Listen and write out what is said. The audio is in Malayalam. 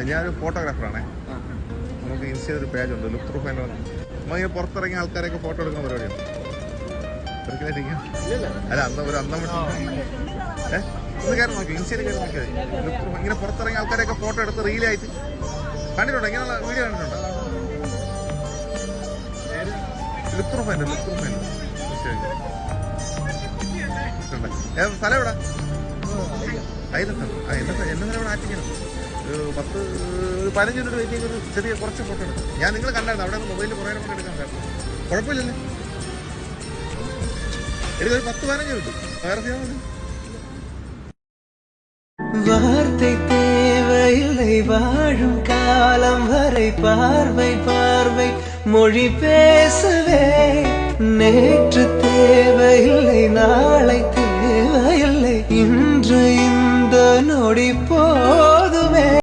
ഞാനൊരു ഫോട്ടോഗ്രാഫറാണേ. നമുക്ക് ഇൻസ്റ്റയിൽ ഒരു പേജുണ്ട്, ലുക്ക് ത്രൂ ഫൈൻഡർ. നമുക്ക് പുറത്തിറങ്ങിയ ആൾക്കാരെയൊക്കെ ഫോട്ടോ എടുക്കുന്ന പരിപാടിയാണ്. അല്ല ഒന്ന് കയറി നോക്കി, ഇൻസ്റ്റയിൽ കയറി നോക്കിയാൽ ലുക്ക് ത്രൂ. ഇങ്ങനെ പുറത്തിറങ്ങിയ ആൾക്കാരെയൊക്കെ ഫോട്ടോ എടുത്ത് റീലായിട്ട് കണ്ടിട്ടുണ്ടോ? ഇങ്ങനെയുള്ള വീഡിയോ കണ്ടിട്ടുണ്ടോ? ലുക്ക് ത്രൂ ഫൈൻഡർ സ്ഥലം എവിടെ? അതിലെത്താണ്. എന്നെ ഇവിടെ ആറ്റിക്കണം. ഒരു 15 മിനിറ്റ് വെയിറ്റ് ചെയ്ത് ചെറിയ കുറച്ച് ഫോട്ടോ എടുക്കാം. ഞാൻ നിങ്ങൾ കണ്ടായിരുന്നു അവിടെ മൊബൈലിൽ കുറേ ഫോട്ടോ എടുക്കാൻ കുഴപ്പമില്ലല്ലേ? എനിക്കൊരു 10-15 കിട്ടും. വേറെ ചെയ്യാൻ മതി. வார்த்தை தேவையில்லை வாழும் காலம் வரை பார்வை பார்வை மொழி பேசவே நேற்று தேவையில்லை நாளை தேவையில்லை இன்று இந்த நொடி போ